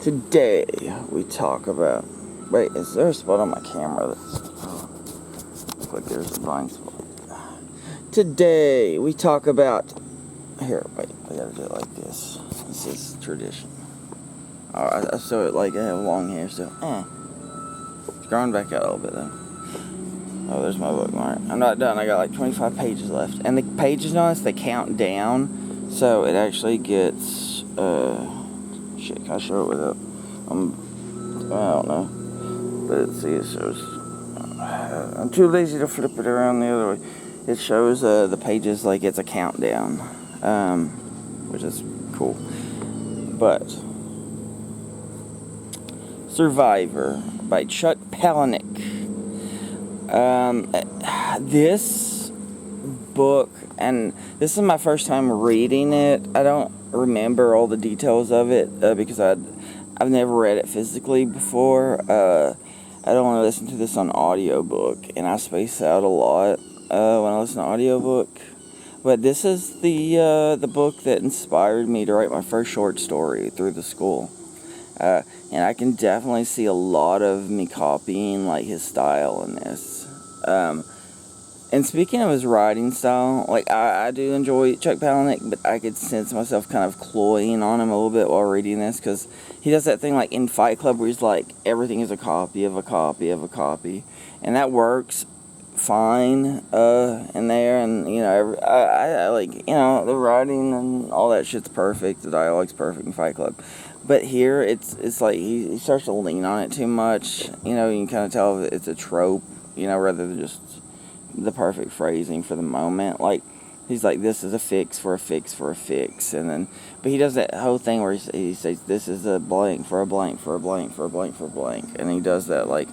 Today we talk about. Wait, is there a spot on my camera that's. Looks like there's a blind spot. Today we talk about. Here, wait, I gotta do it like this. This is tradition. Oh, I sew it like I have long hair still. It's growing back out a little bit though. Oh, there's my bookmark. I'm not done. I got like 25 pages left. And the pages on this, they count down. So it actually gets. Shit, can I show it without? I don't know. But it shows. I'm too lazy to flip it around the other way. It shows the pages like it's a countdown. Which is cool. But. Survivor by Chuck Palahniuk. This book, and this is my first time reading it. I don't remember all the details of it because I've never read it physically before. I don't want to listen to this on audiobook, and I space out a lot when I listen to audiobook. But this is the book that inspired me to write my first short story through the school. And I can definitely see a lot of me copying like his style in this. And speaking of his writing style, like I do enjoy Chuck Palahniuk, but I could sense myself kind of cloying on him a little bit while reading this, because he does that thing like in Fight Club where he's like, everything is a copy of a copy of a copy, and that works fine in there, and you know, I like, you know, the writing and all that shit's perfect, the dialogue's perfect in Fight Club. But here, it's like he starts to lean on it too much. You know, you can kind of tell it's a trope, you know, rather than just the perfect phrasing for the moment. Like, he's like, this is a fix for a fix for a fix. And then, but he does that whole thing where he says, this is a blank for a blank for a blank for a blank for a blank. And he does that like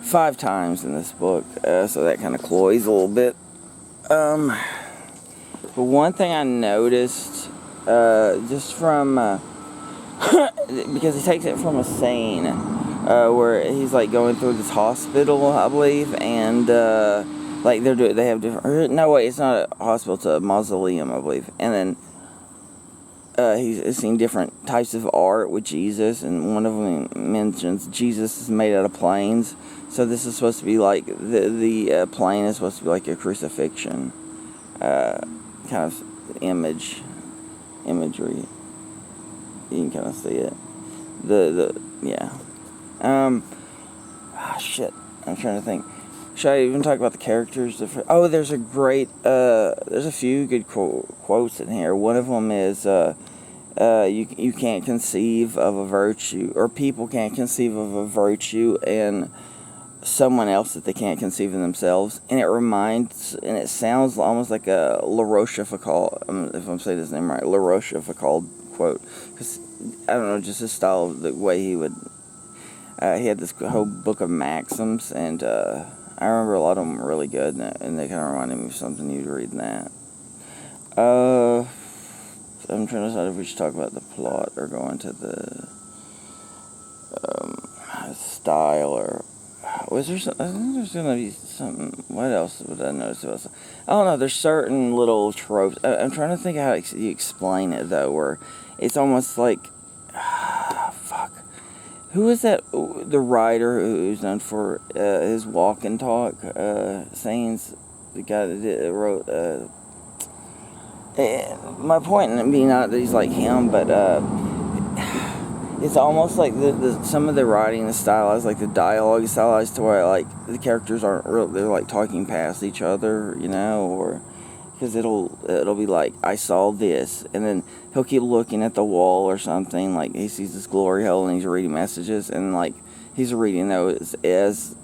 5 times in this book. So that kind of cloys a little bit. But one thing I noticed, just from... because he takes it from a scene where he's like going through this hospital, I believe, and like they have different. No, wait, it's not a hospital; it's a mausoleum, I believe. And then he's seen different types of art with Jesus, and one of them mentions Jesus is made out of planes. So this is supposed to be like the plane is supposed to be like a crucifixion, kind of imagery. You can kind of see it. Yeah. Shit. I'm trying to think. Should I even talk about the characters? Oh, there's a great, there's a few good quotes in here. One of them is, you can't conceive of a virtue, or people can't conceive of a virtue in someone else that they can't conceive in themselves. And it sounds almost like a La Rochefoucauld, if I'm saying his name right, La Rochefoucauld quote, because I don't know, just his style, the way he would. He had this whole book of maxims, and I remember a lot of them were really good, and they kind of reminded me of something you'd read in that. I'm trying to decide if we should talk about the plot or go into the style, or was there some, I think there's gonna be something. What else would I notice about? I don't know. There's certain little tropes. I'm trying to think how you explain it though, where it's almost like, fuck. Who is that? The writer who's known for his walk and talk sayings. The guy that wrote. My point in being not that he's like him, but it's almost like some of the writing is stylized, like the dialogue is stylized to where like the characters aren't real, they're like talking past each other, you know, or because it'll be like, I saw this, and then he'll keep looking at the wall or something, like he sees this glory hole and he's reading messages, and like he's reading those as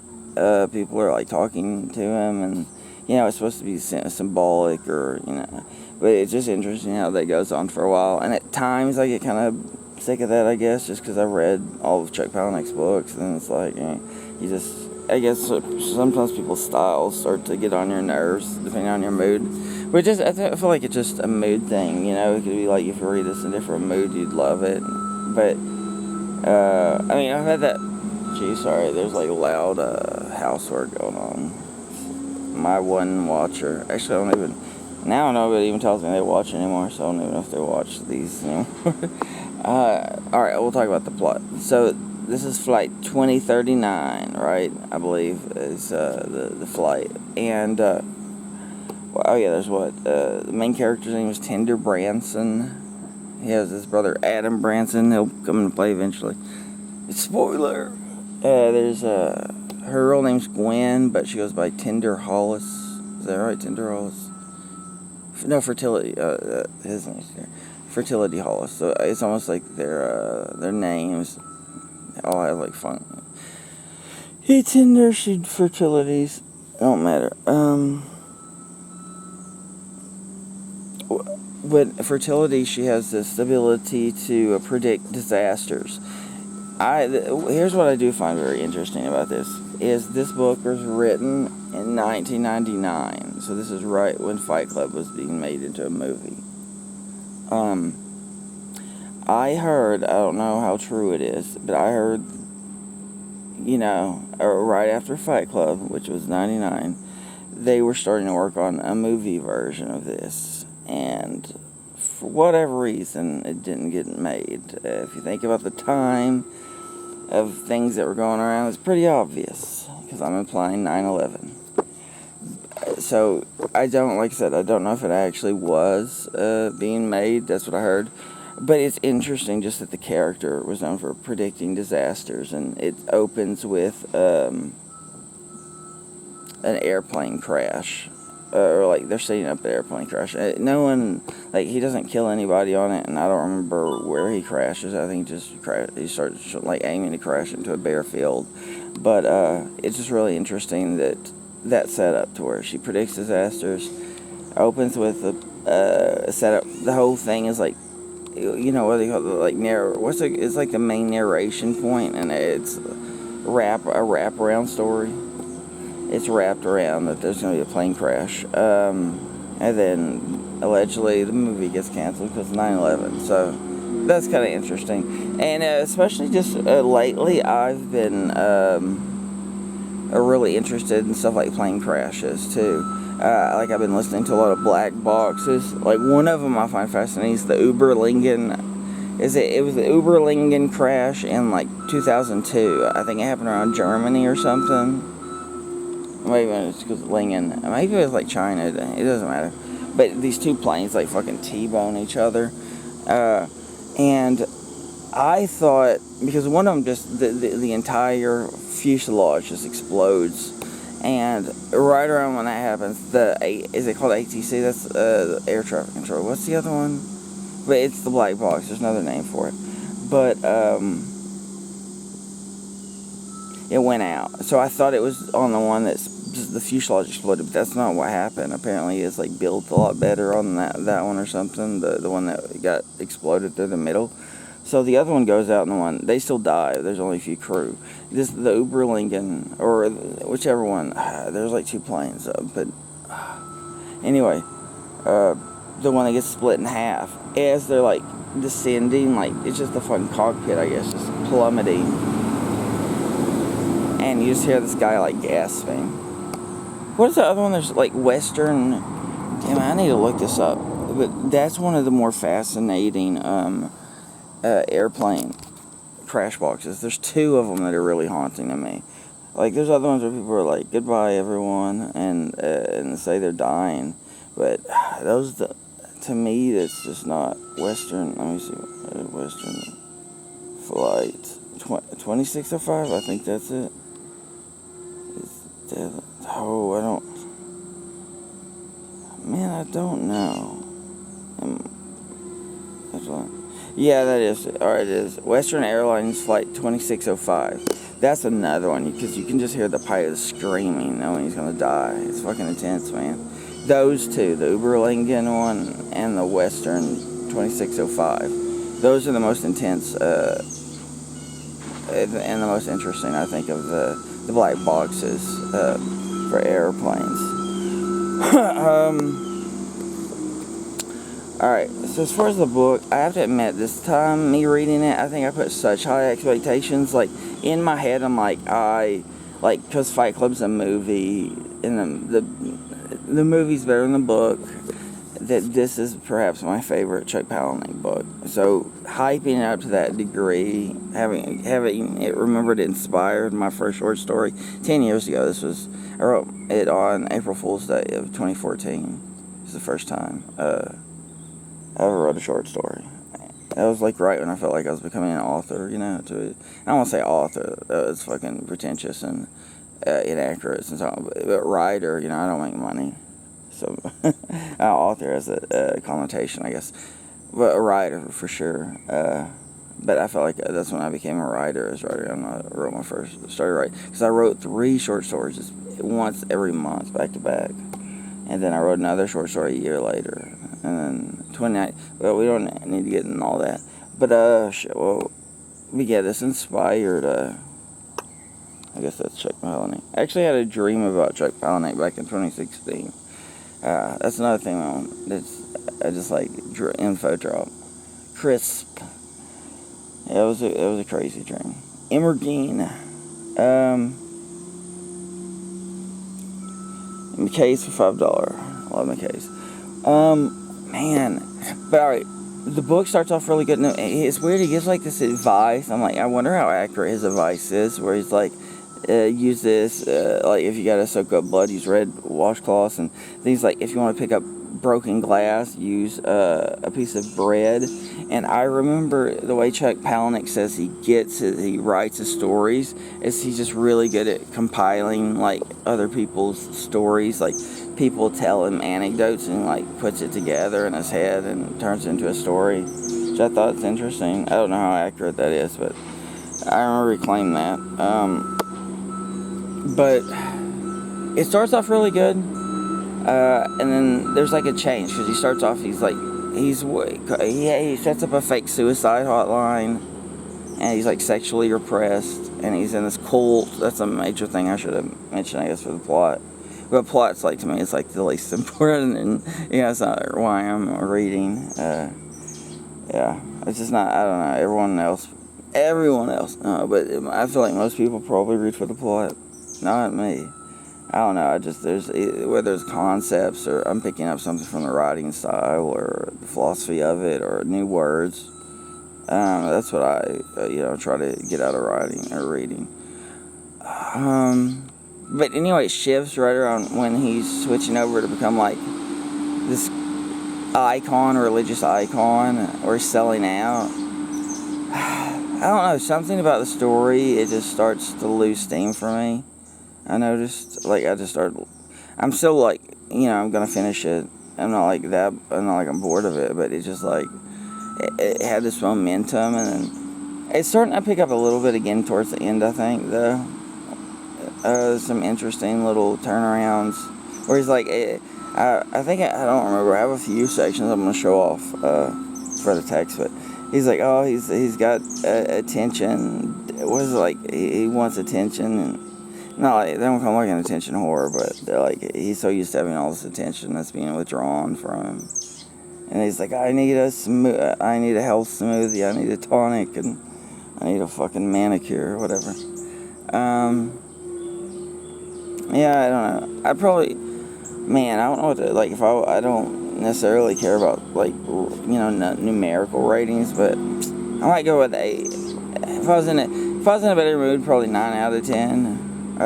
people are like talking to him, and you know, it's supposed to be symbolic, or you know, but it's just interesting how that goes on for a while, and at times I get kind of sick of that, I guess, just because I've read all of Chuck Palahniuk's books, and it's like, you just, I guess sometimes people's styles start to get on your nerves depending on your mood. But I feel like it's just a mood thing, you know. It could be like, if you read this in a different mood, you'd love it. But I mean, I've had that. Geez, sorry, there's like loud housework going on. My one watcher, actually, I don't even. Now nobody even tells me they watch anymore, so I don't even know if they watch these anymore. Alright, we'll talk about the plot. So, this is flight 2039, right? I believe is the flight. And, oh yeah, there's what? The main character's name is Tender Branson. He has his brother Adam Branson. He'll come into play eventually. Spoiler! There's, her real name's Gwen, but she goes by Tender Hollis. Is that right? Tender Hollis? No, Fertility. His name's there. Fertility Hollis. So it's almost like their names all have like fun. He Tender, she Fertilities. Don't matter. But Fertility, she has this ability to predict disasters. Here's what I do find very interesting about this is this book was written in 1999, so this is right when Fight Club was being made into a movie. I heard, I don't know how true it is, but I heard, right after Fight Club, which was 99, they were starting to work on a movie version of this, and for whatever reason, it didn't get made. If you think about the time of things that were going around, it's pretty obvious, because I'm implying 9/11. So, like I said, I don't know if it actually was being made. That's what I heard. But it's interesting just that the character was known for predicting disasters, and it opens with an airplane crash. Or, like, they're setting up an airplane crash. No one, like, he doesn't kill anybody on it, and I don't remember where he crashes. I think he starts, like, aiming to crash into a bare field. But it's just really interesting that setup to where she predicts disasters, opens with a setup. The whole thing is like, what do they call it? Like it's like the main narration point, and it's a wraparound story. It's wrapped around that there's going to be a plane crash, and then allegedly the movie gets canceled because of 9/11. So that's kind of interesting, and especially just lately, I've been really interested in stuff like plane crashes too. Like I've been listening to a lot of black boxes. Like one of them I find fascinating is the Uberlingen. It was the Uberlingen crash in like 2002. I think it happened around Germany or something. Maybe it's because Lingen. Maybe it was like China. It doesn't matter. But these two planes like fucking T-bone each other. And I thought, because one of them just, the entire fuselage just explodes. And right around when that happens, is it called ATC? That's the air traffic control. What's the other one? But it's the black box. There's another name for it. But it went out. So I thought it was on the one that's just the fuselage exploded, but that's not what happened. Apparently it's like built a lot better on that one or something. The one that got exploded through the middle. So the other one goes out, and the one, they still die. There's only a few crew. The Uberlingen, or whichever one, there's like two planes. But anyway, the one that gets split in half, as they're like descending, like it's just the fucking cockpit, I guess, just plummeting. And you just hear this guy like gasping. What is the other one? There's like Western. Damn, I need to look this up. But that's one of the more fascinating airplane crash boxes. There's two of them that are really haunting to me. Like there's other ones where people are like, "Goodbye, everyone," and say they're dying. But those, to me, that's just not Western. Let me see, Western flight 2605. I think that's it. Oh, I don't know. That's what. Yeah, that is. Alright, it is. Western Airlines Flight 2605. That's another one, because you can just hear the pilot screaming knowing he's going to die. It's fucking intense, man. Those two, the Uberlingen one and the Western 2605. Those are the most intense and the most interesting, I think, of the black boxes for airplanes. Alright, so as far as the book, I have to admit, this time, me reading it, I think I put such high expectations. Like, in my head, I'm like, because Fight Club's a movie, and the movie's better than the book. that this is perhaps my favorite Chuck Palahniuk book. So hyping it up to that degree, having it remembered, it inspired my first short story 10 years ago. I wrote it on April Fool's Day of 2014. It's the first time I ever wrote a short story. That was like right when I felt like I was becoming an author, I don't want to say author, it's fucking pretentious and inaccurate and so on, but writer, I don't make money. So, author has a connotation, I guess, but a writer for sure. But I felt like that's when I became a writer. As writer, I wrote my first started writing because I wrote 3 short stories just once every month, back to back, and then I wrote another short story a year later, and then 29. Well, we don't need to get into all that, but shit. Well, we get this inspired. I guess that's Chuck Palahniuk. I actually had a dream about Chuck Palahniuk back in 2016. That's another thing I just like info drop. Crisp. Yeah, it was a crazy dream. Immergine. McKay's for $5. I love McKay's. Man. But alright, the book starts off really good. No, it's weird, he gives like this advice. I'm like, I wonder how accurate his advice is, where he's like, use this, like if you gotta soak up blood, use red washcloths, and things like if you want to pick up broken glass, use a piece of bread. And I remember the way Chuck Palahniuk says he writes his stories is he's just really good at compiling like other people's stories, like people tell him anecdotes and like puts it together in his head and turns it into a story, which I thought was interesting. I don't know how accurate that is, but I remember he claimed that. But it starts off really good, and then there's like a change because he starts off, he sets up a fake suicide hotline, and he's like sexually repressed, and he's in this cult. That's a major thing I should have mentioned, I guess, for the plot. But plot's like, to me, it's like the least important, and it's not why I'm reading. Yeah, it's just not. I don't know. Everyone else. No, but I feel like most people probably read for the plot. Not me. I don't know. Whether it's concepts or I'm picking up something from the writing style or the philosophy of it or new words. That's what I try to get out of writing or reading. But anyway, it shifts right around when he's switching over to become like this icon, religious icon, or selling out. I don't know. Something about the story, it just starts to lose steam for me. I noticed, like, I'm still like, I'm gonna finish it. I'm not like I'm bored of it, but it just like, it had this momentum, and then it's starting to pick up a little bit again towards the end, I think, though. Some interesting little turnarounds, where he's like, I think, I don't remember, I have a few sections I'm gonna show off, for the text, but he's like, oh, he's got attention, what is it, like, he wants attention, and not like, they don't call him like an attention whore, but they're like, he's so used to having all this attention that's being withdrawn from him. And he's like, I need a health smoothie, I need a tonic, and I need a fucking manicure, or whatever. Yeah, I don't know. I don't know what to, like, I don't necessarily care about, like, numerical ratings, but I might go with 8. If I was in a better mood, probably 9 out of 10. I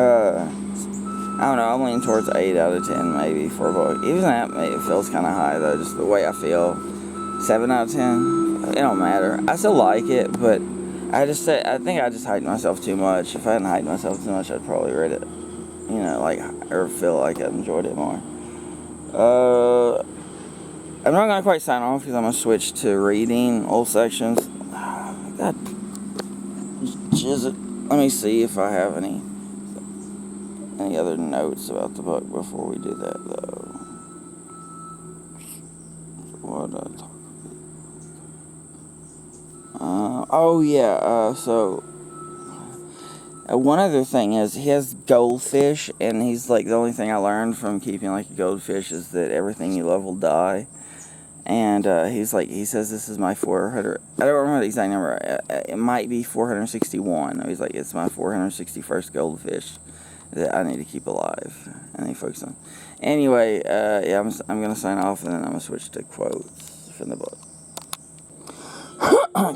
don't know, I'm leaning towards 8 out of 10 maybe for a book. Even that, it feels kind of high though, just the way I feel. 7 out of 10, it don't matter. I still like it, but I think I just hyped myself too much. If I hadn't hyped myself too much, I'd probably read it, or feel like I enjoyed it more. I'm not going to quite sign off because I'm going to switch to reading old sections. God, let me see if I have any other notes about the book before we do that, though. What did I talk about? So one other thing is he has goldfish, and he's like, the only thing I learned from keeping like a goldfish is that everything you love will die. And he says, this is my 400, I don't remember the exact number, it might be 461. He's like, it's my 461st goldfish that I need to keep alive. I need to focus on. Anyway, yeah, I'm going to sign off, and then I'm going to switch to quotes from the book.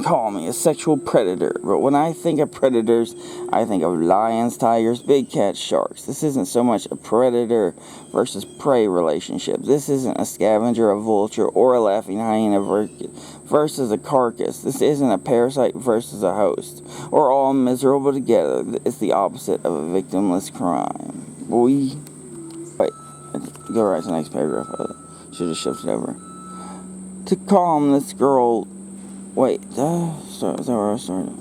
Call me a sexual predator, but when I think of predators, I think of lions, tigers, big cats, sharks. This isn't so much a predator versus prey relationship. This isn't a scavenger, a vulture, or a laughing hyena versus a carcass. This isn't a parasite versus a host, or all miserable together. It's the opposite of a victimless crime. Boy. Wait, go right to the next paragraph. Should have shifted over. To calm this girl. Wait, is that where I started?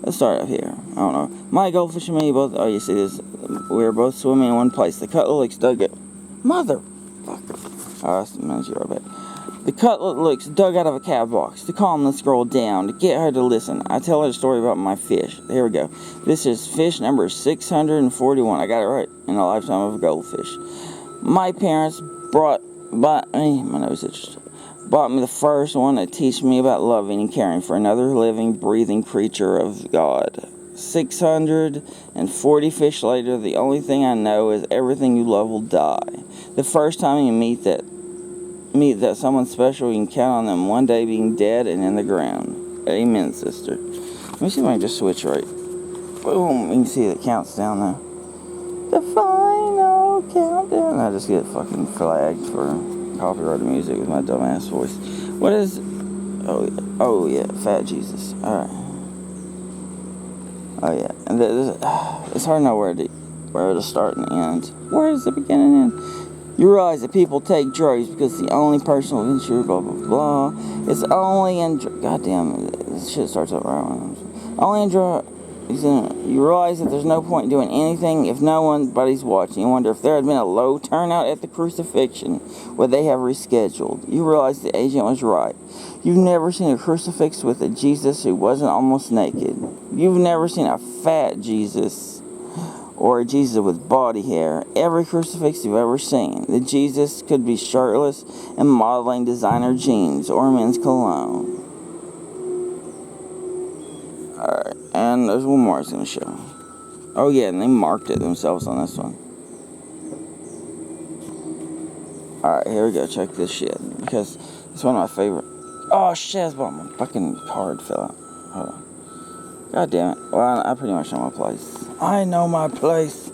Let's start up here. I don't know. My goldfish and me both. Oh, you see this? We were both swimming in one place. The cutlet dug it. Motherfucker. Oh, that's the manager right back. The cutlet looks dug out of a cat box. To calm this girl down, to get her to listen, I tell her a story about my fish. Here we go. This is fish number 641. I got it right. In a lifetime of a goldfish. My parents bought me. My nose itched. Bought me the first one to teach me about loving and caring for another living, breathing creature of God. 640 fish later, the only thing I know is everything you love will die. The first time you meet that someone special, you can count on them one day being dead and in the ground. Amen, sister. Let me see if I can just switch right. Boom, you can see it counts down now. The final countdown. I just get fucking flagged for copyrighted music with my dumbass voice. What is... Oh yeah, Fat Jesus. Alright. Oh yeah. And it's hard to know where to start and end. Where does the beginning and end? You realize that people take drugs because it's the only personal venture, blah blah blah. It's only in... Goddamn, this shit starts up right. Only in drug... You realize that there's no point in doing anything if nobody's watching. You wonder if there had been a low turnout at the crucifixion, would they have rescheduled? You realize the agent was right. You've never seen a crucifix with a Jesus who wasn't almost naked. You've never seen a fat Jesus or a Jesus with body hair. Every crucifix you've ever seen, the Jesus could be shirtless and modeling designer jeans or men's cologne. Alright, and there's one more I was going to show. Oh yeah, and they marked it themselves on this one. Alright, here we go, check this shit. Because it's one of my favorite... Oh shit, that's about my fucking card fell out. Hold on. God damn it. Well, I pretty much know my place. I know my place.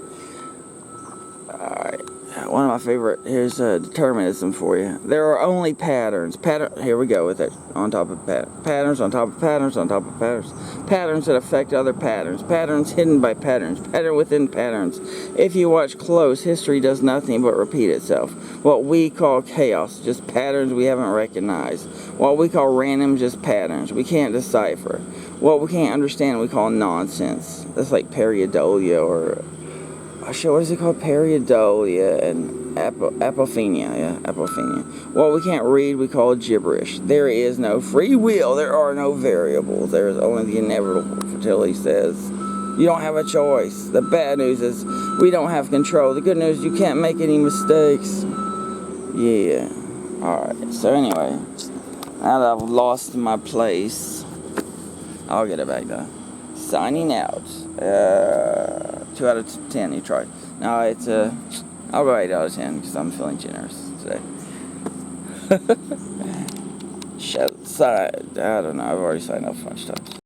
Alright. One of my favorite, here's determinism for you. There are only patterns. Here we go with it. On top of patterns, on top of patterns, on top of patterns. Patterns that affect other patterns. Patterns hidden by patterns. Pattern within patterns. If you watch close, history does nothing but repeat itself. What we call chaos, just patterns we haven't recognized. What we call random, just patterns we can't decipher. What we can't understand, we call nonsense. That's like pareidolia or... what is it called? Pareidolia and apophenia. Yeah, apophenia. What we can't read, we call gibberish. There is no free will. There are no variables. There is only the inevitable. Fertility says, you don't have a choice. The bad news is we don't have control. The good news is you can't make any mistakes. Yeah. Alright, so anyway, now that I've lost my place, I'll get it back though. Signing out. 2 out of 10 you tried. No, it's I'll go 8 out of 10 because I'm feeling generous today. I don't know, I've already signed up a bunch of times.